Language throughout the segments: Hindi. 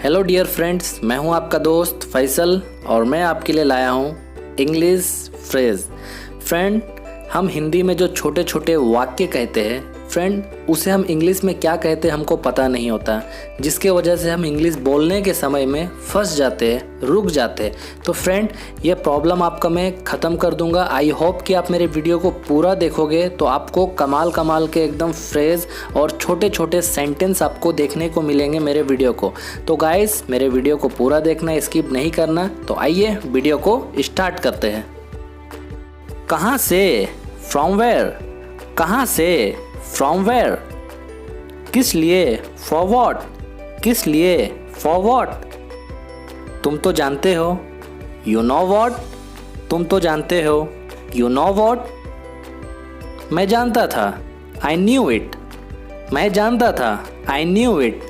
हेलो डियर फ्रेंड्स, मैं हूं आपका दोस्त फैसल और मैं आपके लिए लाया हूं इंग्लिश फ्रेज। फ्रेंड, हम हिंदी में जो छोटे छोटे वाक्य कहते हैं फ्रेंड, उसे हम इंग्लिश में क्या कहते हैं हमको पता नहीं होता, जिसके वजह से हम इंग्लिश बोलने के समय में फंस जाते हैं, रुक जाते हैं। तो फ्रेंड, ये प्रॉब्लम आपका मैं ख़त्म कर दूंगा। आई होप कि आप मेरे वीडियो को पूरा देखोगे तो आपको कमाल के एकदम फ्रेज और छोटे छोटे सेंटेंस आपको देखने को मिलेंगे मेरे वीडियो को। तो गाइस, मेरे वीडियो को पूरा देखना, स्किप नहीं करना। तो आइए वीडियो को स्टार्ट करते हैं। कहाँ से, फ्रॉम वेयर। कहाँ से, फ्रॉम वेयर। किस लिए, फॉर वॉट। किस लिए, फॉर वॉट। तुम तो जानते हो, यू नो वॉट। तुम तो जानते हो, यू नो वॉट। मैं जानता था, आई न्यू इट। मैं जानता था, आई न्यू इट।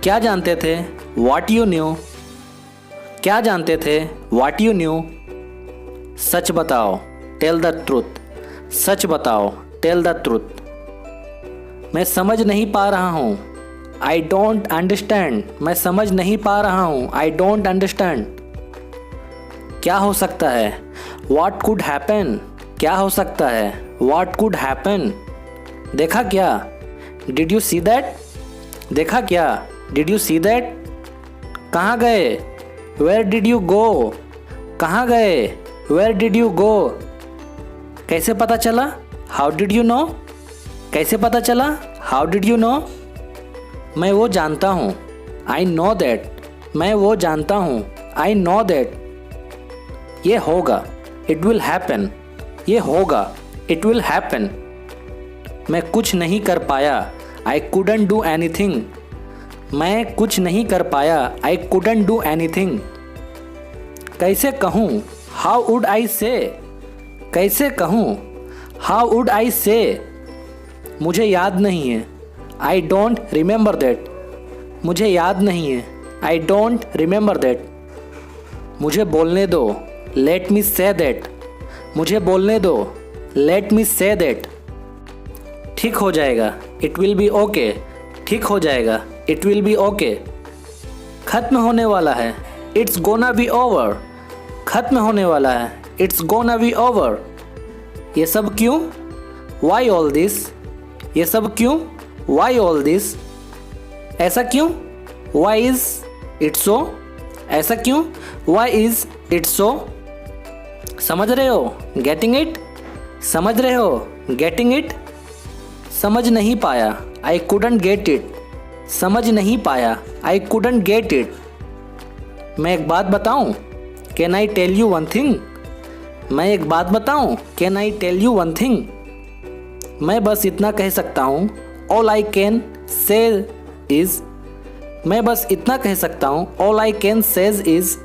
क्या जानते थे, वॉट यू न्यू। क्या जानते थे, वॉट यू न्यू। सच बताओ, टेल द ट्रूथ। सच बताओ, टेल द ट्रूथ। मैं समझ नहीं पा रहा हूँ, आई डोंट अंडरस्टैंड। मैं समझ नहीं पा रहा हूँ, आई डोंट अंडरस्टैंड। क्या हो सकता है, व्हाट कुड हैपन। क्या हो सकता है, व्हाट कुड हैपन। देखा क्या, डिड यू सी दैट। देखा क्या, डिड यू सी दैट। कहाँ गए, वेयर डिड यू गो। कहाँ गए, वेयर डिड यू गो। कैसे पता चला, हाउ डिड यू नो। कैसे पता चला, हाउ डिड यू नो। मैं वो जानता हूँ, आई नो दैट। मैं वो जानता हूँ, आई नो दैट। ये होगा, इट विल हैपन। ये होगा, इट विल हैपन। मैं कुछ नहीं कर पाया, आई कुडंट डू एनीथिंग। मैं कुछ नहीं कर पाया, आई कुडंट डू एनीथिंग। कैसे कहूँ, हाउ वुड आई से। कैसे कहूँ, हाउ वुड आई से। मुझे याद नहीं है, आई डोंट रिमेंबर दैट। मुझे याद नहीं है, आई डोंट रिमेंबर दैट। मुझे बोलने दो, लेट मी से दैट। मुझे बोलने दो, लेट मी से दैट। ठीक हो जाएगा, इट विल बी ओके। ठीक हो जाएगा, इट विल बी ओके। खत्म होने वाला है, इट्स गोना बी ओवर। खत्म होने वाला है, इट्स गोना बी ओवर। ये सब क्यों, वाई ऑल दिस। ये सब क्यों, वाई ऑल दिस। ऐसा क्यों, वाई इज इट सो। ऐसा क्यों, वाई इज इट सो। समझ रहे हो, गेटिंग इट। समझ रहे हो, गेटिंग इट। समझ नहीं पाया, आई कुडंट गेट इट। समझ नहीं पाया, आई कुडंट गेट इट। मैं एक बात बताऊं, can I tell you one thing. मैं एक बात बताऊं, can I tell you one thing. मैं बस इतना कह सकता हूँ, all I can say is. मैं बस इतना कह सकता हूँ, all I can says is.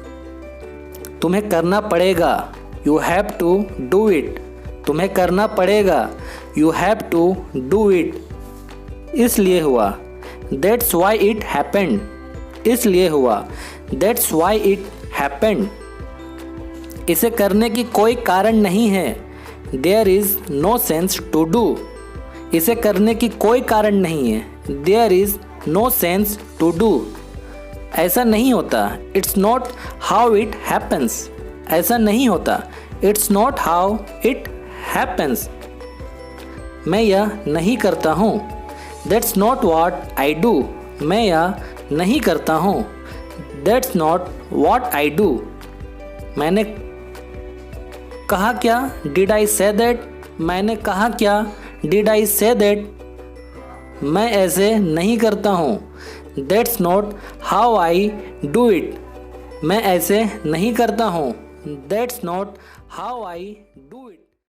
तुम्हें करना पड़ेगा, you have to do it. तुम्हें करना पड़ेगा, you have to do it. इसलिए हुआ, दैट्स वाई इट हैपेंड। इसलिए हुआ, दैट्स वाई इट हैपेंड। इसे करने की कोई कारण नहीं है, there is no sense to do. इसे करने की कोई कारण नहीं है, there is no sense to do. ऐसा नहीं होता, it's not how it happens. ऐसा नहीं होता, it's not how it happens. मैं यह नहीं करता हूँ, that's not what I do. मैं यह नहीं करता हूँ, that's not what I do. मैंने कहा क्या, डिड आई से दैट। मैंने कहा क्या, डिड आई से दैट। मैं ऐसे नहीं करता हूँ, that's not how I do it. मैं ऐसे नहीं करता हूँ, that's not how I do it.